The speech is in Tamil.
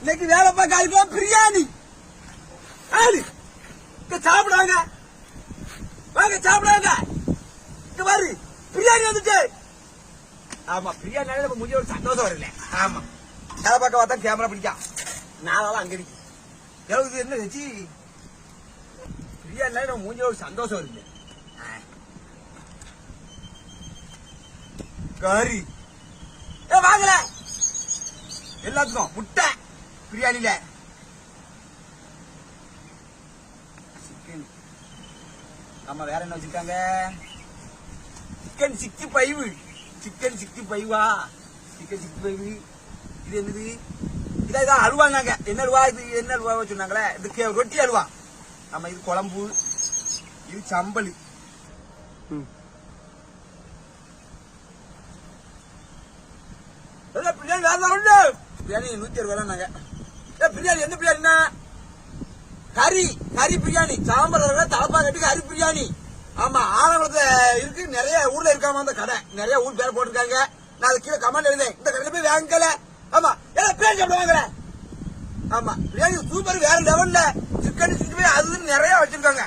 இன்னைக்கு வேலை பார்க்க பிரியாணி ஆளு சாப்பிடுவாங்க. வாங்க சாப்பிடுவாங்க. இங்க பாரு பிரியாணி வந்துட்டு. ஆமா பிரியாணி நம்ம முடிஞ்ச ஒரு சந்தோஷம் வரல. ஆமா வேலை பார்க்க பார்த்தா கேமரா பிடிக்கும். நாளால அங்க இருக்கு. எவ்வளவு என்ன வச்சு பிரியாணி நம்ம முடிஞ்ச ஒரு சந்தோஷம் இருக்கு. கறி வாங்கல எல்லாத்துக்கும் முட்டை பிரியாணில சிக்கன். ஆமா வேற என்ன வச்சிருக்காங்க? சிக்கன் 65. சிக்கன் 65வா? சிக்கன் 65. இது என்னது? இதான் அல்வாங்க. என்ன அல்வா இது? என்ன அல்வா சொன்னாங்களே? இது ரொட்டி அல்வா. ஆமா இது குழம்பு, இது சம்பல். பிரியாணி வேற பிரியாணி 160 பிரியாணி. எந்த பிரியாணினா கறி கறி பிரியாணி. சாம்பார் தலப்பா கட்டி கறி பிரியாணி. ஆமா ஆலங்குளத்துல இருக்கு. நிறைய ஊர்ல இருக்காம அந்த கடை. நிறைய ஊர் பேர் போட்டிருக்காங்க. நான் அது கீழே கமெண்ட் எழுதேன். இந்த கடையில போய் வாங்கல. ஆமா எல்லாம் பிரியாணி சாப்பிட வாங்கல. ஆமா பிரியாணி சூப்பர் வேற லெவல்ல. சிக்கன் 65 அது நிறைய வச்சிருக்காங்க.